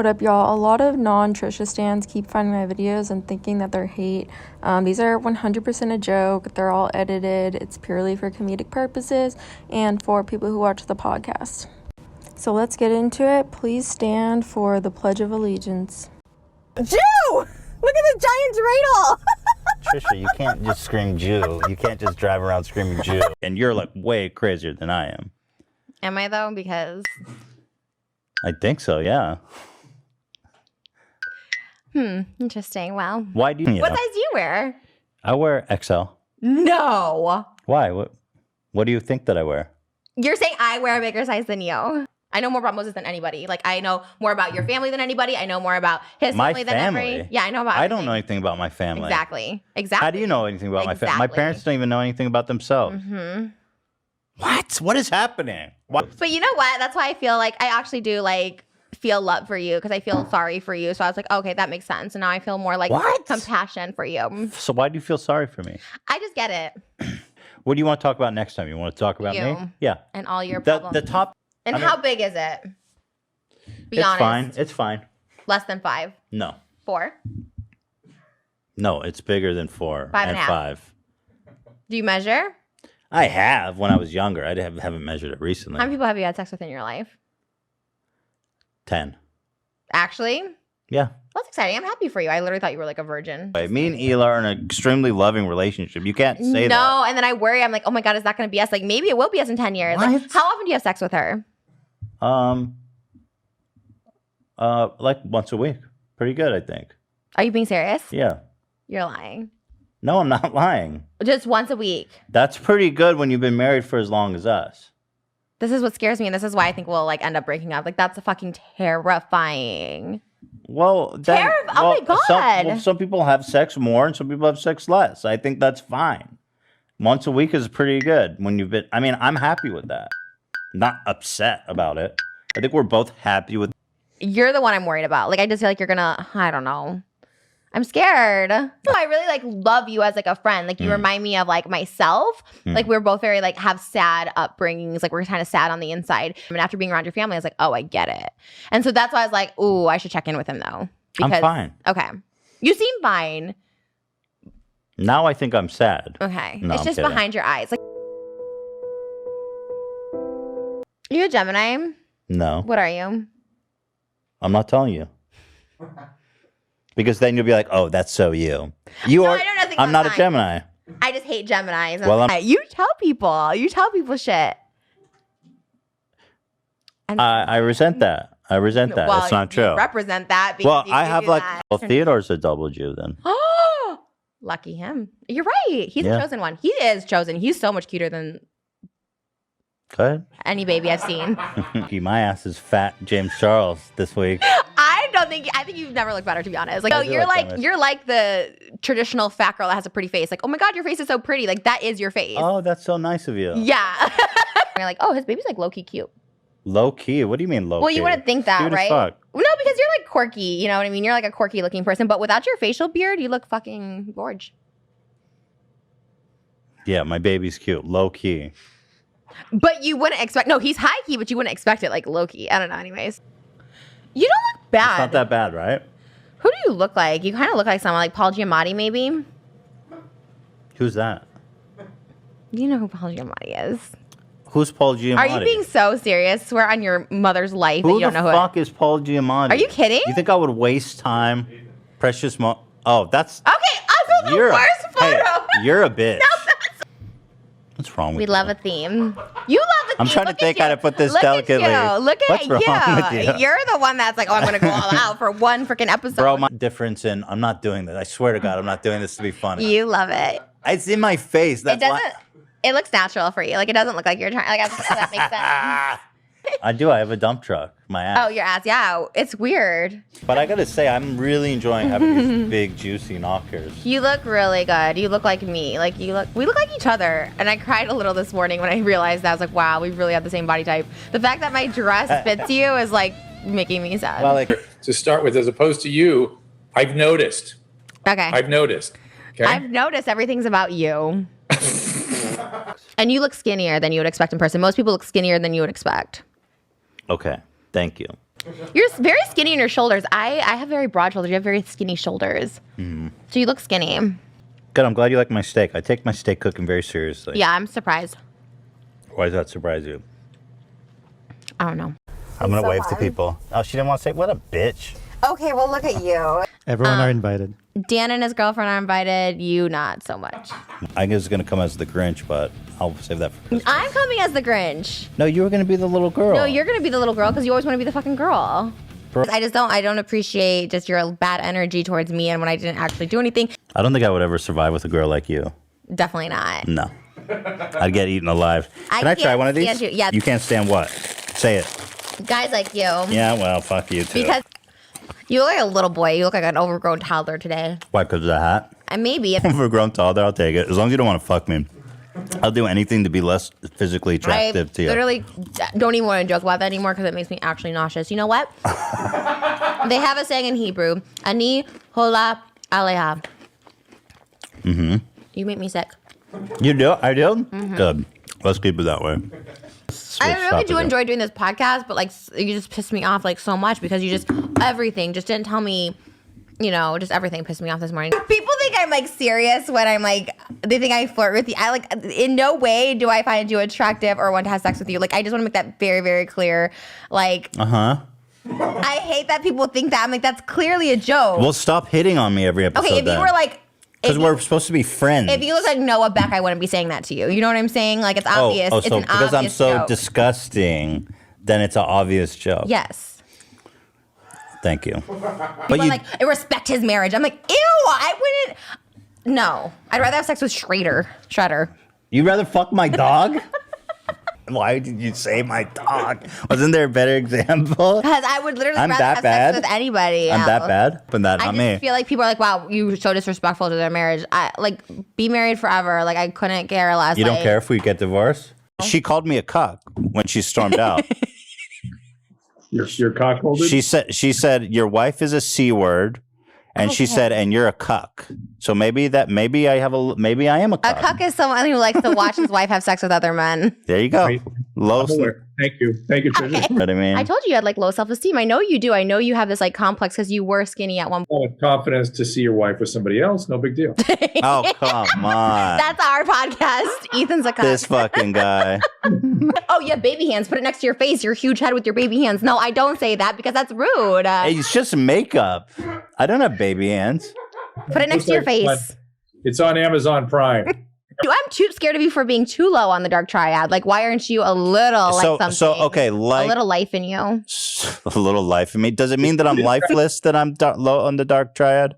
What up, y'all? A lot of non-Trisha stans keep finding my videos and thinking that they're hate. These are 100% a joke. They're all edited. It's purely for comedic purposes and for people who watch the podcast. So let's get into it. Please stand for the Pledge of Allegiance. Jew! Look at the giant dreidel! Trisha, you can't just scream Jew. You can't just drive around screaming Jew. And you're like way crazier than I am. Am I though? Because... I think so, yeah. Interesting. Well, why do you? What size do you wear? I wear XL. No. Why? What do you think that I wear? You're saying I wear a bigger size than you. I know more about Moses than anybody. Like, I know more about your family than anybody. I know more about his family than every. Yeah, I know about. I don't know anything about my family. Exactly. How do you know anything about my family? My parents don't even know anything about themselves. What? What is happening? What? But you know what? That's why I feel like I actually do like feel love for you because I feel sorry for you. So I was like, okay, that makes sense. And now I feel more like compassion for you. So why do you feel sorry for me? I just get it. What do you want to talk about next time? You want to talk about me? Yeah. And all your problems. The top. And how big is it? Be honest. It's fine. It's fine. Less than 5? No. 4? No, it's bigger than 4 5 and 5. Do you measure? I have when I was younger. I haven't measured it recently. How many people have you had sex with in your life? 10. Actually? Yeah. That's exciting. I'm happy for you. I literally thought you were like a virgin. Me and Ela are in an extremely loving relationship. You can't say that. No, and then I worry. I'm like, oh my God, is that going to be us? Like, maybe it will be us in 10 years. What? Like, how often do you have sex with her? Like once a week. Pretty good, I think. Are you being serious? Yeah. You're lying. No, I'm not lying. Just once a week. That's pretty good when you've been married for as long as us. This is what scares me, and this is why I think we'll like end up breaking up. Like, that's fucking terrifying. Well, then, oh my God. Some people have sex more and some people have sex less. I think that's fine. Once a week is pretty good when you've been. I mean, I'm happy with that. Not upset about it. I think we're both happy with. You're the one I'm worried about. Like, I just feel like you're gonna. I don't know. I'm scared. So I really like love you as like a friend. Like you remind me of like myself. Like we're both very like have sad upbringings. Like we're kind of sad on the inside. And after being around your family, I was like, oh, I get it. And so that's why I was like, ooh, I should check in with him though. Because, I'm fine. Okay. You seem fine. Now I think I'm sad. Okay. No, it's I'm just kidding. Behind your eyes. Like, are you a Gemini? No. What are you? I'm not telling you. Because then you'll be like, oh, that's so you. You are. I don't know nothing I'm about not a Gemini. I just hate Geminis. Well, you tell people. You tell people shit. I resent that. I resent that. Well, it's not true. You represent that. Well, I have like. Well, Theodore's a double Jew then. Oh, lucky him. You're right. He's the chosen one. He is chosen. He's so much cuter than Go ahead. any baby I've seen. My ass is fat James Charles this week. I think you've never looked better, to be honest. Like, you're like the traditional fat girl that has a pretty face. Like, oh my God, your face is so pretty. Like, that is your face. Oh, that's so nice of you. Yeah. You're like, oh, his baby's like low-key cute. Low-key? What do you mean low-key? Well, you wouldn't think that, Cute as right? fuck. No, because you're like quirky. You know what I mean? You're like a quirky looking person. But without your facial beard, you look fucking gorge. Yeah, my baby's cute. Low-key. But you wouldn't expect... No, he's high-key, but you wouldn't expect it like low-key. I don't know, anyways. You don't look bad. It's not that bad, right? Who do you look like? You kind of look like someone like Paul Giamatti, maybe? Who's that? You know who Paul Giamatti is. Who's Paul Giamatti? Are you being so serious? Swear on your mother's life that you don't know who Who the fuck is Paul Giamatti? Are you kidding? You think I would waste time? Precious Oh, that's... Okay, I feel the worst photo. Hey, you're a bitch. No, what's wrong with we you? love a theme. You love a theme. I'm trying to think how to put this delicately. Look at you. What's wrong with you? You're the one that's like, oh, I'm going to go all out for one freaking episode. Bro, my difference in... I'm not doing this. I swear to God, I'm not doing this to be funny. You love it. It's in my face. That's why... It looks natural for you. Like, it doesn't look like you're trying. Like, that makes sense. I do. I have a dump truck. My ass. Oh, your ass. Yeah. It's weird. But I got to say, I'm really enjoying having these big, juicy knockers. You look really good. You look like me. Like, we look like each other. And I cried a little this morning when I realized that. I was like, wow, we really have the same body type. The fact that my dress fits you is, like, making me sad. Well, like, to start with, as opposed to you, I've noticed. Okay. I've noticed. Okay? I've noticed everything's about you. And you look skinnier than you would expect in person. Most people look skinnier than you would expect. okay. Thank you. You're very skinny in your shoulders. I have very broad shoulders. You have very skinny shoulders. So you look skinny. Good. I'm glad you like my steak. I take my steak cooking very seriously. Yeah, I'm surprised. Why does that surprise you? I don't know. I'm going to wave to people. Oh, she didn't want to say, what a bitch. Okay, well, look at you. Everyone are invited. Dan and his girlfriend are invited. You not so much. I was going to come as the Grinch, but I'll save that for Christmas. I'm coming as the Grinch. No, you were going to be the little girl. No, you're going to be the little girl because you always want to be the fucking girl. I don't appreciate just your bad energy towards me and when I didn't actually do anything. I don't think I would ever survive with a girl like you. Definitely not. No. I'd get eaten alive. Can I try one of these? Yeah. You can't stand what? Say it. Guys like you. Yeah, well, fuck you too. Because you look like a little boy. You look like an overgrown toddler today. Why, because of the hat? And maybe if Overgrown toddler, I'll take it. As long as you don't want to fuck me. I'll do anything to be less physically I attractive to you. literally don't even want to joke about that anymore because it makes me actually nauseous. You know what? They have a saying in Hebrew, ani hola aleha. Mm-hmm. You make me sick. You do? I do? Mm-hmm. Good. Let's keep it that way. I really do enjoy doing this podcast, but like you just pissed me off like so much because you just everything just didn't tell me, you know, just everything pissed me off this morning. People think I'm like serious when I'm like they think I flirt with you. I like in no way do I find you attractive or want to have sex with you. Like I just want to make that very, very clear. Like I hate that people think that. I'm like that's clearly a joke. Well, stop hitting on me every episode. Okay, if you were like because we're supposed to be friends. if you look like Noah Beck, I wouldn't be saying that to you. You know what I'm saying? Like it's obvious. It's so an because I'm obvious so joke. disgusting, then it's an obvious joke. Yes. Thank you. People But are like, I respect his marriage. I'm like, ew, I wouldn't. No, I'd rather have sex with Shredder. you'd rather fuck my dog? Why did you say my dog? Wasn't there a better example? Because I would literally I'm rather that have bad? sex with anybody. I'm that else. bad? But that I not just me. feel like people are like, wow, you're so disrespectful to their marriage. I like be married forever. Like I couldn't care less. You don't like, care if we get divorced? She called me a cuck when she stormed out. Your cock holder? She said your wife is a C word, and she said, and you're a cuck. So maybe I am a cuck. A cuck is someone who likes to watch his wife have sex with other men. There you go. Right. Low. I'm aware. Thank you, Trisha. Okay. What I mean? I told you had like low self-esteem. I know you do. I know you have this like complex because you were skinny at one point. Confidence to see your wife with somebody else, no big deal. Oh, come on. That's our podcast. Ethan's a cuck. This fucking guy. Oh, you have baby hands. Put it next to your face. Your huge head with your baby hands. No, I don't say that because that's rude. Hey, it's just makeup. I don't have baby hands. Put it next to your face. It's on Amazon Prime. I'm too scared of you for being too low on the dark triad. Like, why aren't you a little like something? So okay, like a little life in you. a little life in me. Does it mean that I'm lifeless? That I'm low on the dark triad?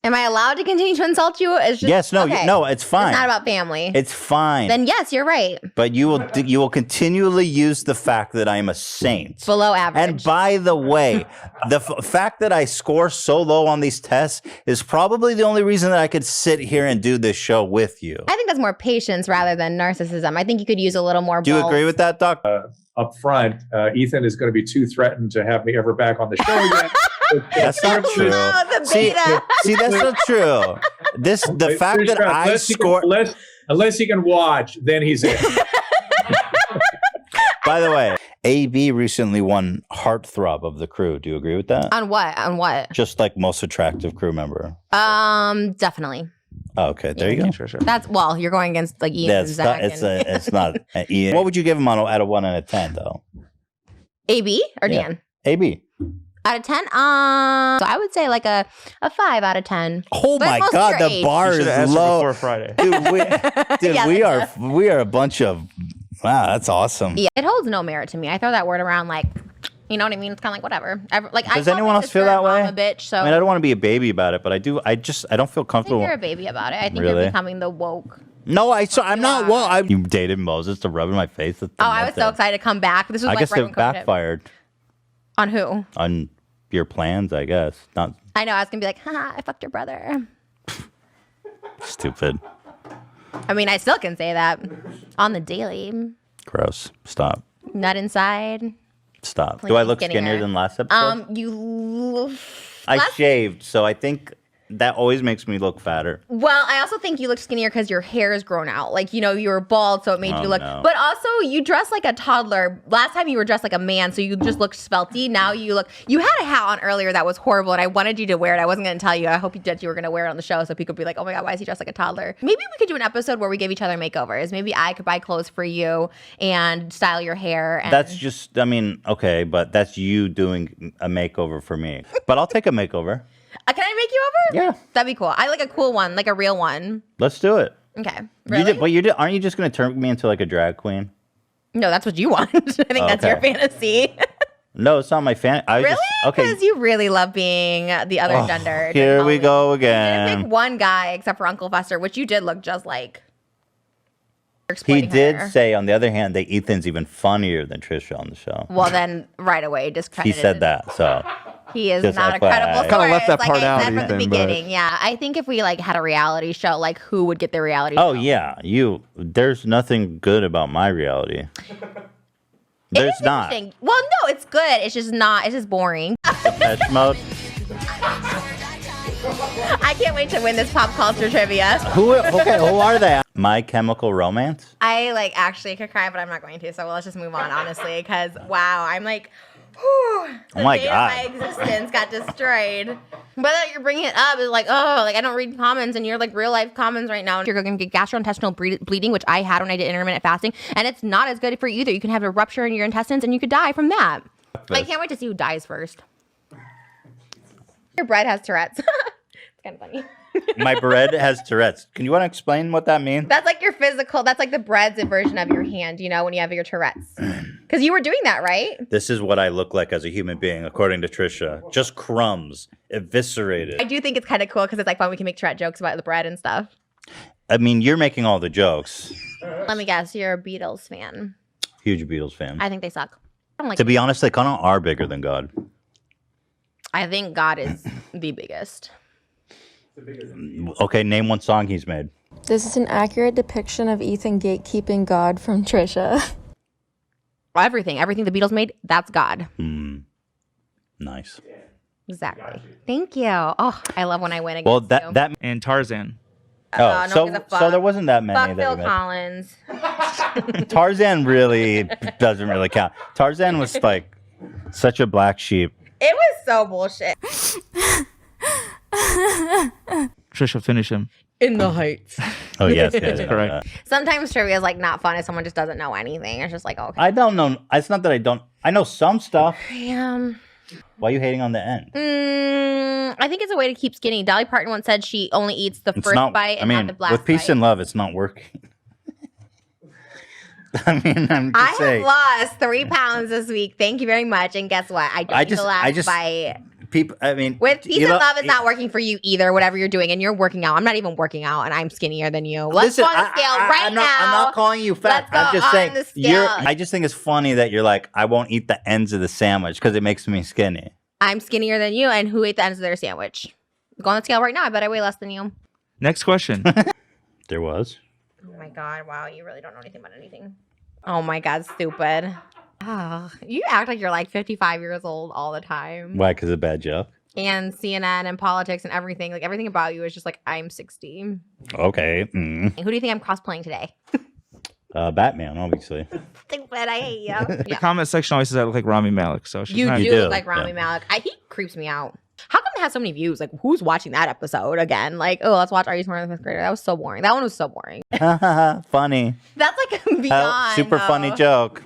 Am I allowed to continue to insult you? It's just, Yes. No. okay. No. It's fine. It's not about family. It's fine. Then yes, you're right. But you will continually use the fact that I'm a saint. Below average. And by the way, the fact that I score so low on these tests is probably the only reason that I could sit here and do this show with you. I think that's more patience rather than narcissism. I think you could use a little more. Do you agree with that, Doc? Up front, Ethan is going to be too threatened to have me ever back on the show again. That's not true. No, the beta. See, that's not true. The fact that I score. Unless he can watch, then he's in. By the way, AB recently won Heartthrob of the Crew. Do you agree with that? On what? On what? Just like most attractive crew member. Definitely. Oh, okay, there you go. That's well, you're going against like Ian and Zach. It's not Ian. What would you give him out of 1 out of 10 though? AB or Yeah. Dan? AB. Out of 10? So I would say like a 5 out of 10. Oh But my it's God, mostly the your bar You should have is asked her low. before Friday. Dude, Yeah, we are a bunch of. Wow, that's awesome. Yeah, it holds no merit to me. I throw that word around like, you know what I mean? It's kind of like whatever. Does anyone else feel that way? I'm a bitch, so I mean, I don't want to be a baby about it, but I do. I don't feel I think comfortable. you're a baby about it. I think Really? you're becoming the woke. No, I'm not. are. Well, you dated Moses to rub in my face. Oh, I was so excited to come back. This was I like guess right it when COVID hit. backfired On who? on your plans. I guess not. I know. I was gonna be like, haha, I fucked your brother. Stupid. I mean, I still can say that on the daily. Gross. Stop. Nut inside. Stop. Like Do I look skinnier. skinnier than last episode? You. I shaved, so I think that always makes me look fatter. Well, I also think you look skinnier because your hair is grown out. Like, you were bald, so it made you look. No. But also, you dress like a toddler. Last time you were dressed like a man, so you just looked svelty. Now you look. You had a hat on earlier that was horrible, and I wanted you to wear it. I wasn't going to tell you. I hope you were going to wear it on the show, so people could be like, "Oh my god, why is he dressed like a toddler?" Maybe we could do an episode where we give each other makeovers. Maybe I could buy clothes for you and style your hair. And That's just. I mean, okay, but that's you doing a makeover for me. But I'll take a makeover. Can I make you over? Yeah. That'd be cool. I like a cool one, like a real one. Let's do it. Okay. Really? Aren't you just going to turn me into like a drag queen? No, that's what you want. I think that's your fantasy. No, it's not my fan. Really? Because you really love being the other gender. Here we go You again. didn't pick one guy except for Uncle Fester, which you did look just like. He did say, on the other hand, that Ethan's even funnier than Trisha on the show. Well, then right away discredited. He said that, so. He is Just not a FYI. credible source. Kinda left that like part I out, said from the Ethan, but- beginning. Yeah, I think if we had a reality show, like who would get the reality show? Oh, yeah. There's nothing good about my reality. There's not. Interesting. Well, no, it's good. It's just not. It's just boring. Depeche Mode. I can't wait to win this pop culture trivia. Who are they? My Chemical Romance? I actually could cry, but I'm not going to. So let's just move on, honestly, because wow, I'm like, whew, the Oh my day God. of my existence got destroyed. But that you're bringing it up is like, oh, like I don't read comments, and you're like real life comments right now. You're going to get gastrointestinal bleeding, which I had when I did intermittent fasting, and it's not as good for you either. You can have a rupture in your intestines, and you could die from that. I can't wait to see who dies first. Your bread has Tourette's. It's kind of funny. My bread has Tourette's. Can you want to explain what that means? That's like your physical, that's like the bread's version of your hand, when you have your Tourette's. Because you were doing that, right? This is what I look like as a human being, according to Trisha. Just crumbs, eviscerated. I do think it's kind of cool because it's like fun. We can make Tourette jokes about the bread and stuff. I mean, you're making all the jokes. Let me guess, you're a Beatles fan. Huge Beatles fan. I think they suck. I don't like To be honest, they kind of are bigger than God. I think God is the biggest. Okay, name one song he's made. This is an accurate depiction of Ethan gatekeeping God from Trisha. Everything the Beatles made, that's God. Nice. Exactly. Thank you. Oh, I love when I win against Well, you. that And Tarzan. oh, no, gives a fuck. so there wasn't that many. Fuck that Phil we Collins. made. Tarzan really doesn't really count. Tarzan was like such a black sheep. It was so bullshit. Trisha, finish him. In the Heights. Oh yes, correct. Sometimes trivia is not fun if someone just doesn't know anything. It's just like, okay. I don't know. It's not that I don't. I know some stuff. Yeah. Why are you hating on the end? I think it's a way to keep skinny. Dolly Parton once said she only eats the It's first not. bite I and mean, not the last with peace bite. and love, it's not working. I mean, I'm just I saying. have lost 3 pounds this week. Thank you very much. And guess what? I don't I eat the just- last I just- bite. People. I mean, With peace you and know- love, it's not working for you either, whatever you're doing. And you're working out. I'm not even working out, and I'm skinnier than you. Let's Listen, go on the scale right I'm now. not, I'm not calling you fat. Let's go I'm just on saying the scale. I just think it's funny that you're like, I won't eat the ends of the sandwich because it makes me skinny. I'm skinnier than you, and who ate the ends of their sandwich? Go on the scale right now. I bet I weigh less than you. Next question. There was. Oh my God. Wow. You really don't know anything about anything. Oh my God. Stupid. Oh, you act like you're like 55 years old all the time. Why? Because of a bad joke. And CNN and politics and everything. Like everything about you is just like, I'm 60. Okay. Who do you think I'm cosplaying today? Batman, obviously. Stupid. I hate you. The Yeah. comment section always says I look like Rami Malek. So she's You not- do You do, look like Rami yeah. Malek. He creeps me out. How come it has so many views? Like, who's watching that episode again? Like, oh, let's watch Are You Smarter Than Fifth Grader? That was so boring. That one was so boring. Funny. That's like beyond. Super funny though. joke.